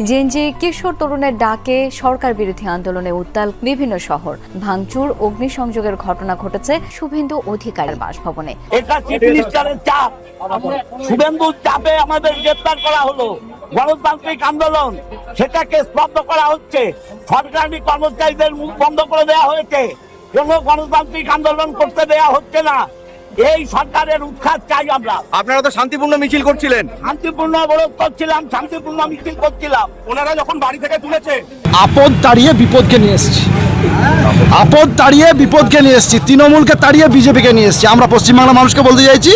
JNG কিশোর তরুণের ডাকে সরকার বিরোধী আন্দোলনে উত্তাল বিভিন্ন শহর, ভাঙচুর, অগ্নিসংযোগের ঘটনা ঘটেছে শুভেন্দু অধিকারীর বাসভবনে। এটা চিফ মিনিস্টারের চাপ, শুভেন্দুর চাপে আমাদের গ্রেপ্তার করা হলো। গণতান্ত্রিক আন্দোলন সেটাকে স্তব্ধ করা হচ্ছে, সরকারি কর্মচারীদের মুখ বন্ধ করে দেওয়া হয়েছে, কোনো গণতান্ত্রিক আন্দোলন করতে দেওয়া হচ্ছে না। এই সরকারের উৎখাত চাই আমরা। আপনারা তো শান্তিপূর্ণ মিছিল করছিলেন, শান্তিপূর্ণ অবরোধ করছিলাম, শান্তিপূর্ণ মিছিল করছিলাম। ওনারা যখন বাড়ি থেকে তুলেছে, আপদ তাড়িয়ে বিপদকে নিয়ে এসেছি, আপদ তাড়িয়ে বিপদকে নিয়ে এসেছি, তৃণমূলকে তাড়িয়ে বিজেপিকে নিয়ে এসেছি। আমরা পশ্চিমবাংলার মানুষকে বলতে চাইছি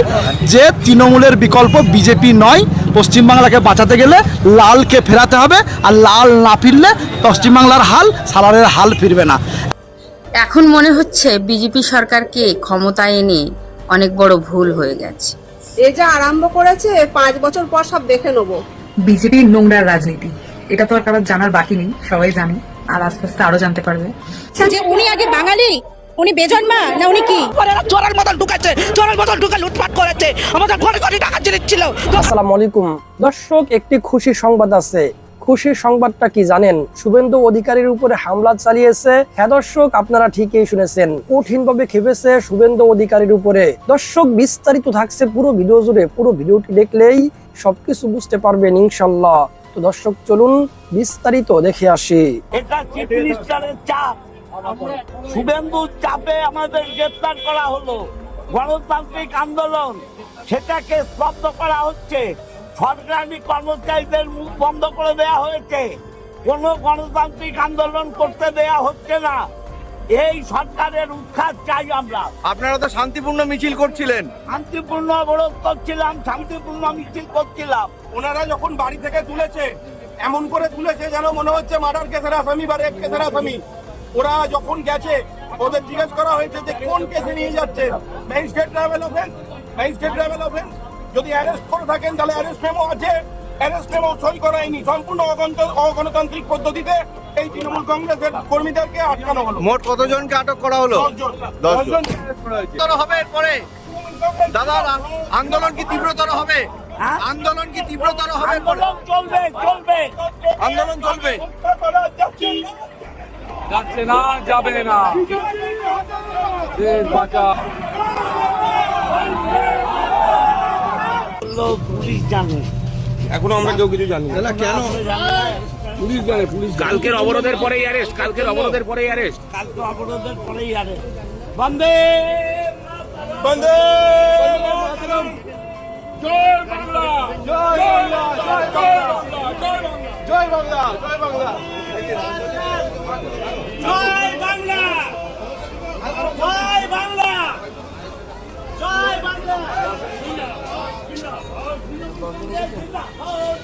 যে তৃণমূলের বিকল্প বিজেপি নয়। পশ্চিমবাংলাকে বাঁচাতে গেলে লালকে ফেরাতে হবে, আর লাল না ফিরলে পশ্চিমবাংলার হাল সালারের হাল ফিরবে না। এখন মনে হচ্ছে বিজেপি সরকারকে ক্ষমতায় এনে অনেক বড় ভুল হয়ে গেছে। এ যা আরম্ভ করেছে 5 বছর পর সব দেখে নেবো। বিজেপির নোংরা রাজনীতি, এটা তো আর কারোর জানার বাকি নেই, সবাই জানে, আর আস্তে আস্তে আরো জানতে পারবে যে উনি আগে বাঙালি, উনি বেজন্মা না উনি কি চোরের মতন ঢুকেছে, চোরের মতন ঢুকে লুটপাট করেছে, আমাদের ঘরে ঘরে টাকা ছিল। আসসালামু আলাইকুম দর্শক, একটি খুশির সংবাদ আছে। খুশির সংবাদটা কি জানেন? শুভেন্দু অধিকারীর উপরে হামলা চালিয়েছে। হ্যাঁ দর্শক, আপনারা ঠিকই শুনেছেন, কঠিনভাবে খেপেছে শুভেন্দু অধিকারীর উপরে। দর্শক, বিস্তারিত থাকছে পুরো ভিডিও জুড়ে, পুরো ভিডিওটি দেখলেই সবকিছু বুঝতে পারবেন ইনশাল্লাহ। তো দর্শক, চলুন বিস্তারিত দেখে আসি। এটা চিফ মিনিস্টারের চাপ, শুভেন্দুর চাপে আমাদের গ্রেপ্তার করা হলো। গণতান্ত্রিক আন্দোলন সেটাকে স্তব্ধ করা হচ্ছে, সরকারি কর্মচারীদের মুখ বন্ধ করে দেওয়া হয়েছে, কোনো গণতান্ত্রিক আন্দোলন করতে দেওয়া হচ্ছে না। এই সরকারের উৎখাত চাই আমরা। আপনারা তো শান্তিপূর্ণ মিছিল করছিলেন, শান্তিপূর্ণ অবরোধ করছিলাম, শান্তিপূর্ণ মিছিল করছিলাম। ওনারা যখন বাড়ি থেকে তুলেছে, এমন করে তুলেছে যেন মনে হচ্ছে মার্ডার কেসের আসামি বা রেপ কেসের আসামি। ওরা যখন গেছে, ওদের জিজ্ঞেস করা হয়েছে যে কোন কেসে নিয়ে যাচ্ছে। Magistrate travel offence, magistrate travel offence. যদি অ্যারেস্ট করে থাকেন তাহলে অ্যারেস্ট মেমো আছে, অ্যারেস্ট মেমো সই করায়নি। সম্পূর্ণ অগণতান্ত্রিক পদ্ধতিতে এই তৃণমূল কংগ্রেসের কর্মীদেরকে আটকানো হলো। মোট কতজনকে আটক করা হলো? 10 জন হবে। এরপরে দাদা, আন্দোলন কি তীব্রতর হবে? আন্দোলন কি তীব্রতর হবে? আন্দোলন চলবে, চলবে, আন্দোলন চলবে। যাচ্ছে না, যাবে না। দেশ বাঁচা। পুলিশ জানে, এখনো আমরা কেউ কিছু জানি না। কেন? পুলিশ জানে, পুলিশ। কালকের অবরোধের পরেই অ্যারেস্ট, কালকের অবরোধের পরেই অ্যারেস্ট, কালকে অবরোধের পরেই অ্যারেস্ট। বন্দে বন্দে জয় বাংলা, জয় বাংলা, জয় বাংলা, জয় বাংলা, জয় বাংলা, জয় বাংলা, জয় বাংলা, জয় বাংলা, জয় বাংলা।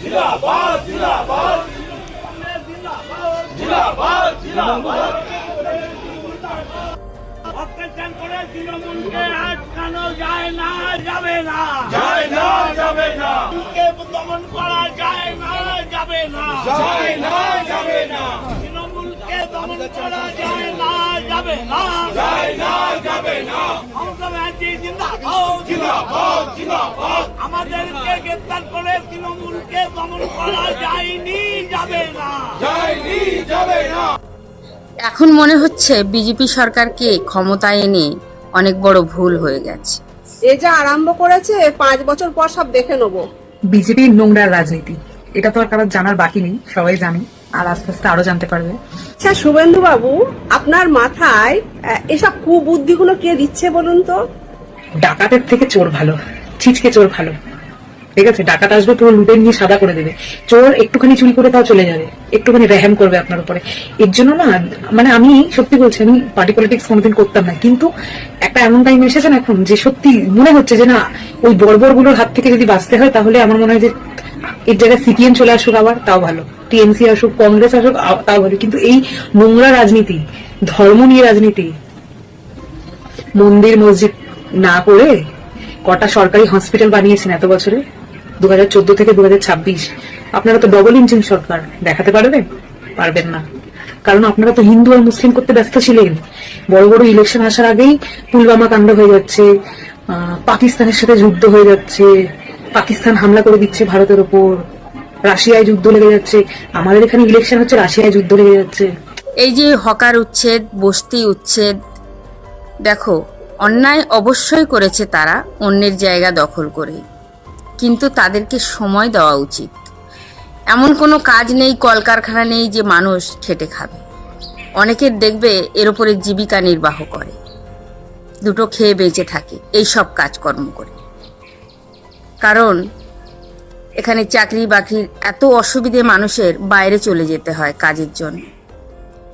জিন্দাবাদ, জিন্দাবাদ, জিন্দাবাদ, জিন্দাবাদ। অত্যাচার করে তৃণমূলকে আটকানো যায় না, যাবে না, যায় না, যাবে না, তৃণমূলকে দমন করা যায় না, যাবে না, যায় না, যাবে না, তৃণমূলকে দমন করা যায় না, যাবে না, যায় না, যাবে না। মমতা ব্যানার্জি জিন্দাবাদ, জিন্দাবাদ, জিন্দাবাদ। আমাদেরকে গ্রেপ্তার করে তৃণমূলকে দমন করা যায়নি, যাবে না, যায়নি, যাবে না। এখন মনে হচ্ছে বিজেপি সরকারকে ক্ষমতায় এনে অনেক বড় ভুল হয়ে গেছে। এ যা আরম্ভ করেছে 5 বছর পর সব দেখে নেবো। বিজেপির নোংরা রাজনীতি, এটা তো আর কারোর জানার বাকি নেই, সবাই জানে, আর আস্তে আস্তে আরো জানতে পারবে। আচ্ছা শুভেন্দু বাবু, আপনার মাথায় এসব কুবুদ্ধিগুলো কে দিচ্ছে বলুন তো? ডাকাতের থেকে চোর ভালো, ছিচকে চোর ভালো, ঠিক আছে? ডাকাত আসবে পুরো লুটে নিয়ে সাদা করে দেবে, চোর একটুখানি চুরি করে তাও চলে যাবে, একটুখানি রেহেম করবে আপনার উপরে। এর জন্য না, মানে আমি সত্যি বলছি, আমি পার্টি পলিটিক্স কোনোদিন করতাম না, কিন্তু একটা এমন টাইম এসেছে না এখন যে সত্যি মনে হচ্ছে যে না, ওই বর্বর গুলোর হাত থেকে যদি বাঁচতে হয় তাহলে আমার মনে হয় যে এর জায়গায় সিপিএম চলে আসুক, আবার তাও ভালো, টিএমসি আসুক, কংগ্রেস আসুক, তাও ভালো। কিন্তু এই নোংরা রাজনীতি, ধর্ম নিয়ে রাজনীতি, মন্দির মসজিদ না করে কটা সরকারি হসপিটাল বানিয়েছেন এত বছরে, 2014 থেকে 2026। আপনারা তো ডবল ইঞ্জিন সরকার, দেখাতে পারবেন? পারবেন না, কারণ আপনারা তো হিন্দু আর মুসলিম করতে ব্যস্ত ছিলেন। বড় বড় ইলেকশন আসার আগেই পুলওয়ামা কাণ্ড হয়ে যাচ্ছে, পাকিস্তানের সাথে যুদ্ধ হয়ে যাচ্ছে, পাকিস্তান হামলা করে দিচ্ছে ভারতের ওপর, রাশিয়ায় যুদ্ধ লেগে যাচ্ছে, আমাদের এখানে ইলেকশন হচ্ছে, রাশিয়ায় যুদ্ধ লেগে যাচ্ছে। এই যে হকার উচ্ছেদ, বস্তি উচ্ছেদ, দেখো অন্যায় অবশ্যই করেছে তারা অন্যের জায়গা দখল করে, কিন্তু তাদেরকে সময় দেওয়া উচিত। এমন কোনো কাজ নেই, কলকারখানা নেই যে মানুষ খেটে খাবে। অনেকের দেখবে এর উপরে জীবিকা নির্বাহ করে, দুটো খেয়ে বেঁচে থাকে এই সব কাজকর্ম করে। কারণ এখানে চাকরি বাকরির এত অসুবিধে, মানুষের বাইরে চলে যেতে হয় কাজের জন্য।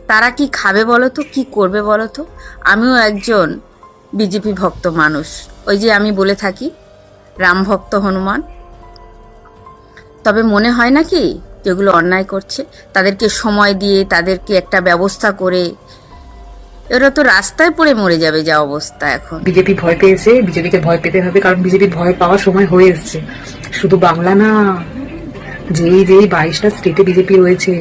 তারা কি খাবে বলো তো, কি করবে বলো তো? আমিও একজন বিজেপি ভক্ত মানুষ, ওই যে আমি বলে থাকি রাম ভক্ত হনুমান। তবে মনে হয় নাকি যেগুলো অন্যায় করছে তাদেরকে সময় দিয়ে, তাদেরকে একটা ব্যবস্থা করে, এরা তো রাস্তায় পড়ে মরে যাবে যা অবস্থা এখন। বিজেপি ভয় পেয়েছে, বিজেপিকে ভয় পেতে হবে, কারণ বিজেপির ভয় পাওয়ার সময় হয়ে এসছে। শুধু বাংলা না, যেই 22টা স্টেটে বিজেপি রয়েছে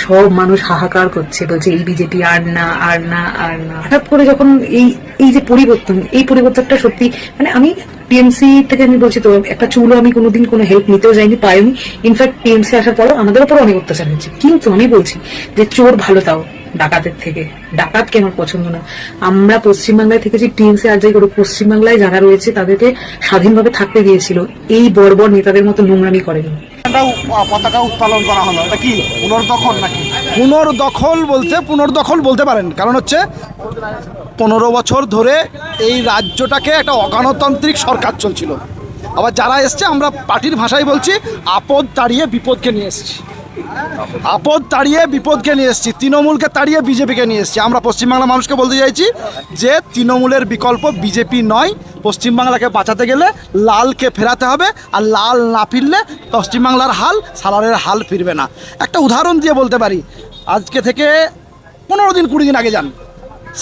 সব মানুষ হাহাকার করছে, বলছে এই বিজেপি আর না আর না আর না। হঠাৎ করে যখন এই যে পরিবর্তন, এই পরিবর্তনটা সত্যি, মানে আমি টিএমসি থেকে আমি বলছি তো, একটা চুলও আমি কোনোদিন কোনো হেল্প নিতেও যাইনি, পাইনি। ইনফ্যাক্ট টিএমসি আসার পরও আমাদের উপর অনেক অত্যাচার হচ্ছে, কিন্তু আমি বলছি যে চোর ভালো তাও ডাকাতের থেকে। ডাকাতকে আমার পছন্দ না। আমরা পশ্চিমবাংলায় থেকেছি, টিএমসি আর যাই করুক, পশ্চিমবাংলায় যারা রয়েছে তাদেরকে স্বাধীনভাবে থাকতে দিয়েছিল, এই বর্বর নেতাদের মতো নোংরামি করেনি। পতাকা উত্তোলন করা হলো, এটা কি পুনর্দখল নাকি? পুনর্দখল বলতে পারেন, কারণ হচ্ছে 15 বছর ধরে এই রাজ্যটাকে একটা অগণতান্ত্রিক সরকার চলছিল। আবার যারা এসছে, আমরা পার্টির ভাষায় বলছি, আপদ তাড়িয়ে বিপদকে নিয়ে এসেছি। আপদ তাড়িয়ে বিপদকে নিয়ে এসেছি, তৃণমূলকে তাড়িয়ে বিজেপিকে নিয়ে এসেছি। আমরা পশ্চিমবাংলার মানুষকে বলতে চাইছি যে তৃণমূলের বিকল্প বিজেপি নয়। পশ্চিমবাংলাকে বাঁচাতে গেলে লালকে ফেরাতে হবে, আর লাল না ফিরলে পশ্চিমবাংলার হাল সালারের হাল ফিরবে না। একটা উদাহরণ দিয়ে বলতে পারি, আজকে থেকে 15 দিন 20 দিন আগে যান,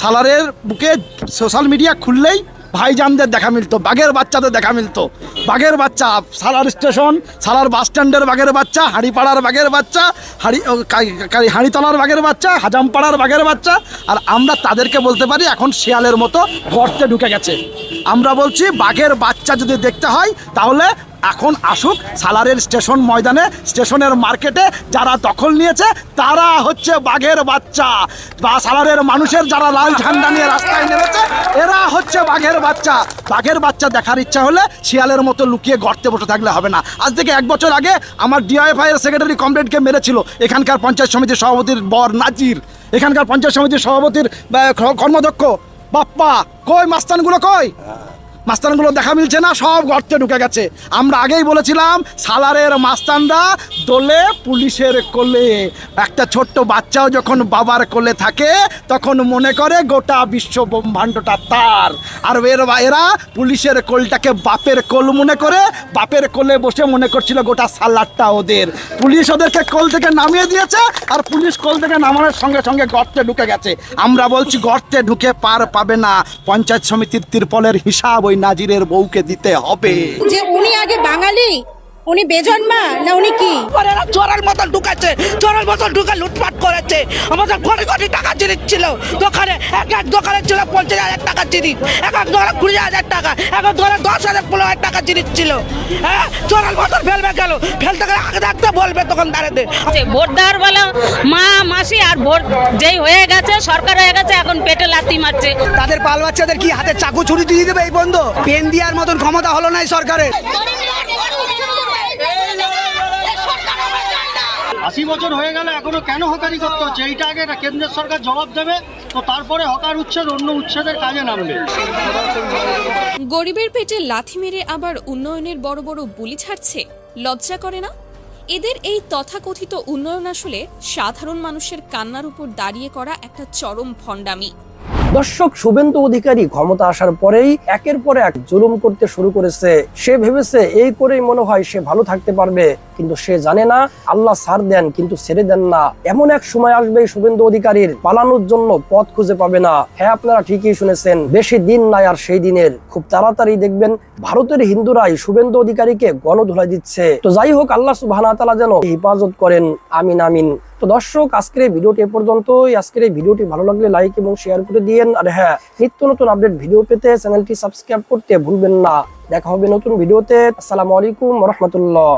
সালারের বুকে সোশ্যাল মিডিয়া খুললেই ভাইজানদের দেখা মিলতো, বাঘের বাচ্চাদের দেখা মিলতো। বাঘের বাচ্চা, সালার স্টেশন, সালার বাস স্ট্যান্ডের বাঘের বাচ্চা, হাঁড়িপাড়ার বাঘের বাচ্চা, হাঁড়িতলার বাঘের বাচ্চা, হাজামপাড়ার বাঘের বাচ্চা। আর আমরা তাদেরকে বলতে পারি এখন শিয়ালের মতো গর্তে ঢুকে গেছে। আমরা বলছি বাঘের বাচ্চা যদি দেখতে হয় তাহলে এখন আসুক সালারের স্টেশন ময়দানে, স্টেশনের মার্কেটে যারা দখল নিয়েছে তারা হচ্ছে বাঘের বাচ্চা। বা সালারের মানুষের যারা লাল ঝান্ডা নিয়ে রাস্তায় নেমেছে এরা হচ্ছে বাঘের বাচ্চা। বাঘের বাচ্চা দেখার ইচ্ছা হলে শিয়ালের মতো লুকিয়ে গর্তে বসে থাকলে হবে না। আজ থেকে 1 বছর আগে আমার ডিওএফআই এর সেক্রেটারি কমরেডকে মেরেছিল এখানকার পঞ্চায়েত সমিতির সভাপতির বর নাজির, এখানকার পঞ্চায়েত সমিতির সভাপতির কর্মদক্ষ বাপ্পা। কই মাস্তানগুলো, কই মাস্তানগুলো দেখা মিলছে না, সব গর্তে ঢুকে গেছে। আমরা আগেই বলেছিলাম সালারের মাস্তানরা দোলে পুলিশের কোলে। একটা ছোট্ট বাচ্চাও যখন বাবার কোলে থাকে তখন মনে করে গোটা বিশ্ব ব্রহ্মাণ্ডটা তার। আর এরা পুলিশের কোলটাকে বাপের কোল মনে করে, বাপের কোলে বসে মনে করছিল গোটা সালারটা ওদের। পুলিশ ওদেরকে কোল থেকে নামিয়ে দিয়েছে, আর পুলিশ কোল থেকে নামানোর সঙ্গে সঙ্গে গর্তে ঢুকে গেছে। আমরা বলছি গর্তে ঢুকে পার পাবে না, পঞ্চায়েত সমিতির তিরপলের হিসাব ওই নাজিরের বউকে দিতে হবে। যে উনি আগে বাঙালি, উনি বেজন্মা না উনি কি? চোরের মতন ঢুকাচ্ছে, চোরের মতন ঢুকে লুটপাট করেছে। আমাদের কোটি কোটি টাকা জিনিস ছিল দোকানে, এক দোকানে ছিল 50,000 টাকা জিনিস, এক দোকানে 20,000 টাকা, এক দোকানে 10,000 15,000 টাকা জিনিস ছিল। হ্যাঁ, চোরের মতন ফেলবে গেল, ফেলতে গেলে আগে থাকতে বলবে তখন দাঁড়াতে। ভোট দেওয়ার বেলা মা মাসি আর ভোট যেই হয়ে গেছে, সরকার হয়ে গেছে, এখন পেটে লাথি মারছে। তাদের বাল বাচ্চাদের কি হাতে চাকু ছুরি দিয়ে দেবে এই বন্ধ? পেন দেওয়ার মতন ক্ষমতা হলো না এই সরকারের। 80 বছর হয়ে গেল এখনো কেন হকারি করতে হচ্ছে? এইটা আগে কেন্দ্রের সরকার জবাব দেবে, তো তারপরে হকার উচ্ছেদ অন্য উচ্ছেদের কাজে নামবে। গরিবের পেটে লাথি মেরে আবার উন্নয়নের বড় বড় বুলি ছাড়ছে, লজ্জা করে না? এদের এই তথাকথিত উন্নয়ন আসলে সাধারণ মানুষের কান্নার উপর দাঁড়িয়ে করা একটা চরম ভণ্ডামি। দর্শক, শুভেন্দু অধিকারী ক্ষমতা আসার পরেই একের পর এক জুলুম করতে শুরু করেছে। সে ভেবেছে এই করেই মনে হয় সে ভালো থাকতে পারবে, কিন্তু সে জানে না আল্লাহ ছাড় দেন কিন্তু ছেড়ে দেন না। এমন এক সময় আসবে শুভেন্দু অধিকারীর পালানোর জন্য পথ খুঁজে পাবে না। হ্যাঁ, আপনারা ঠিকই শুনেছেন, বেশি দিন নাই আর সেই দিনের। খুব তাড়াতাড়ি দেখবেন ভারতের হিন্দুরাই শুভেন্দু অধিকারীকে গণধোলাই দিচ্ছে। তো যাই হোক, আল্লাহ সুবহানাহু ওয়া তাআলা যেন হেফাজত করেন, আমিন আমিন। তো দর্শক, আজকের এই ভিডিওটি এ পর্যন্তই। আজকের এই ভিডিওটি ভালো লাগলে লাইক এবং শেয়ার করে দিয়েন। আর হ্যাঁ, নিত্য নতুন আপডেট ভিডিও পেতে চ্যানেলটি সাবস্ক্রাইব করতে ভুলবেন না। দেখা হবে নতুন ভিডিওতে। আসসালামু আলাইকুম ওয়া রাহমাতুল্লাহ।